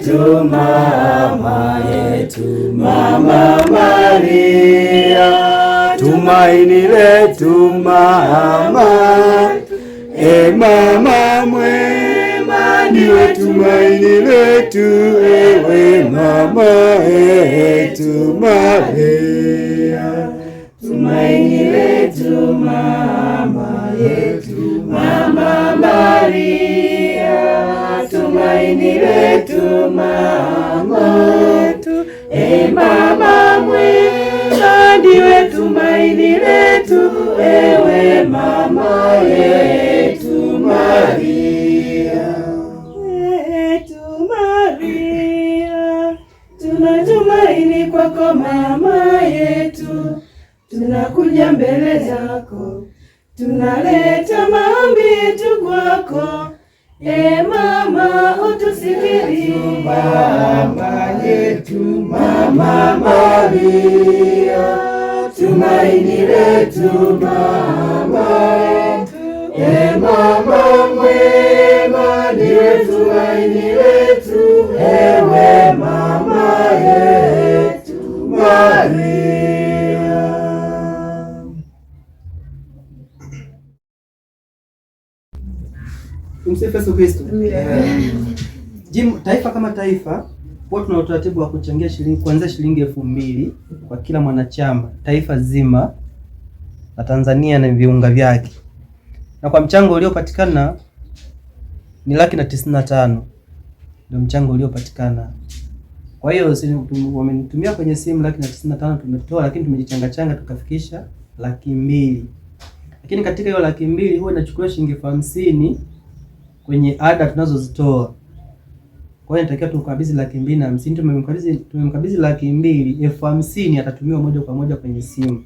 yetu, mama yetu, Mama Maria, tumaini letu mama, mama mwema, ndiwe tumaini letu, ewe mama yetu Maria, tumaini letu mama yetu, Mama Maria, tumaini letu mama yetu, mama mwema, ndiwe tumaini letu, ewe mama yetu Maria, yetu Maria, tunatumaini kwako mama yetu, tunakuja mbele zako, tunaleta maombi yetu kwako, mama utusikilie, mama yetu, Mama Maria, tumaini letu mama yetu, mama mwema, ndiwe tumaini letu, ewe mama yetu Maria. Tumsifu Yesu Kristo. Taifa kama taifa huwa tuna utaratibu wa kuchangia kuanzia shilingi 2000 kwa kila mwanachama taifa zima la Tanzania na viunga vyake, na kwa mchango uliopatikana ni 195,000 ndio mchango uliopatikana. Kwa hiyo wamenitumia kwenye simu 195,000 tumetoa, lakini tumejichanga tukafikisha 200,000. Lakini katika hiyo 200,000 huwa inachukua shilingi 50 kwenye ada tunazozitoa. Kwa hiyo natakiwa tukabidhi 250,000. Tumemkabidhi 200,000, 50,000 atatumiwa moja kwa moja kwenye simu,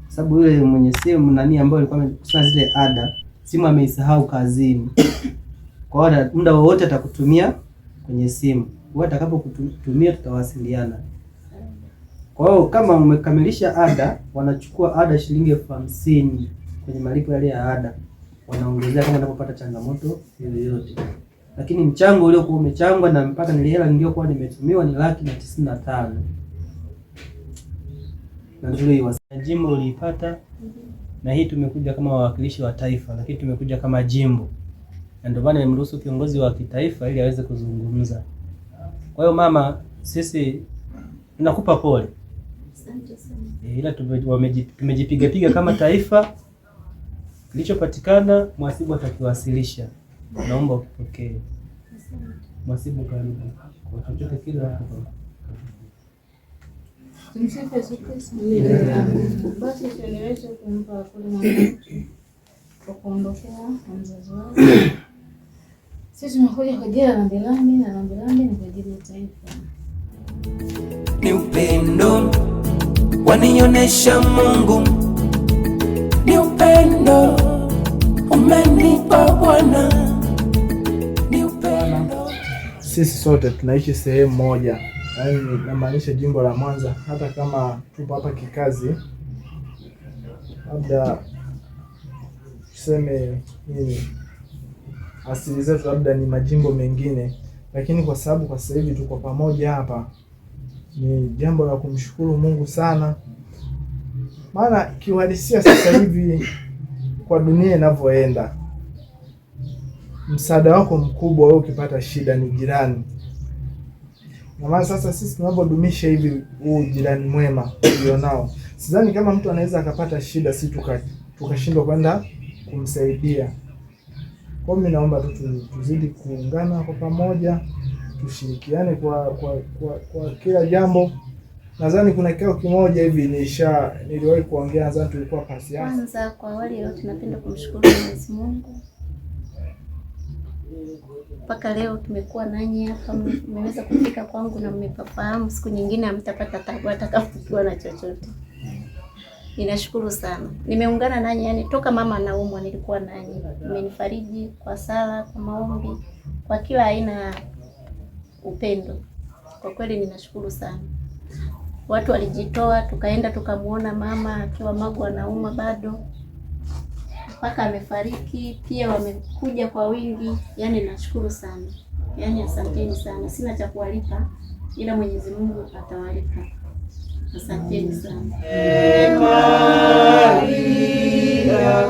sababu yule mwenye simu ambaye alikuwa amekusanya zile ada, simu ameisahau kazini. Kwa hiyo muda wowote atakutumia kwenye simu, wewe atakapokutumia tutawasiliana. Kwa hiyo kama umekamilisha ada, wanachukua ada shilingi 50,000 kwenye malipo yale ya ada, wanaongezea kama unapopata changamoto yoyote. Lakini mchango uliokuwa umechangwa na mpaka hela niliyokuwa nimetumiwa ni 195,000. Na ndio hiyo jimbo uliipata, na hii tumekuja kama wawakilishi wa taifa, lakini tumekuja kama jimbo. Na ndio maana nimruhusu kiongozi wa kitaifa ili aweze kuzungumza. Kwa hiyo mama, sisi tunakupa pole. Asante sana. Ila tumejipiga kama taifa. Kilichopatikana mhasibu atakiwasilisha. Naomba ukipokee. Mhasibu, karibu. Kwa chochote kile hapo. Tumsifu Yesu Kristo. Basi tueleweshe kumpa pole mwanangu kwa kuondokea na mzazi wake. Sisi tunakuja kwa ajili ya rambirambi, na rambirambi ni kwa ajili ya taifa. Ni upendo wanionesha Mungu, ni upendo umenipa Bwana, ni upendo. Sisi sote tunaishi sehemu moja, yaani namaanisha jimbo la Mwanza. Hata kama tupo hapa kikazi, labda tuseme nini, asili zetu labda ni majimbo mengine, lakini kwa sababu kwa sasa hivi tuko pamoja hapa, ni jambo la kumshukuru Mungu sana. Maana kiuhalisia sasa hivi kwa dunia inavyoenda, msaada wako mkubwa wewe ukipata shida ni jirani. Na maana sasa sisi tunapodumisha hivi huu jirani mwema ulionao, sidhani kama mtu anaweza akapata shida si tukashindwa kwenda kumsaidia. Kwa mimi naomba tu tuzidi kuungana kwa pamoja, tushirikiane kwa kila jambo. Nadhani kuna kikao kimoja hivi niliwahi kuongea, nadhani tulikuwa pasi yake. Kwanza kwa awali leo tunapenda kumshukuru Mwenyezi Mungu. Mpaka leo tumekuwa nanyi hapa, mmeweza kufika kwangu na mmepafahamu. Siku nyingine hamtapata tabu hata kama tukiwa na chochote. Ninashukuru sana. Nimeungana nanyi, yani toka mama anaumwa nilikuwa nanyi. Mmenifariji kwa sala, kwa maombi, kwa kila aina ya upendo. Kwa kweli ninashukuru sana. Watu walijitoa, tukaenda tukamuona mama akiwa Magu anaumwa bado mpaka amefariki. Pia wamekuja kwa wingi, yani nashukuru sana. Yaani asanteni sana, sina cha kuwalipa ila Mwenyezi Mungu atawalipa. Asanteni sana. Maria,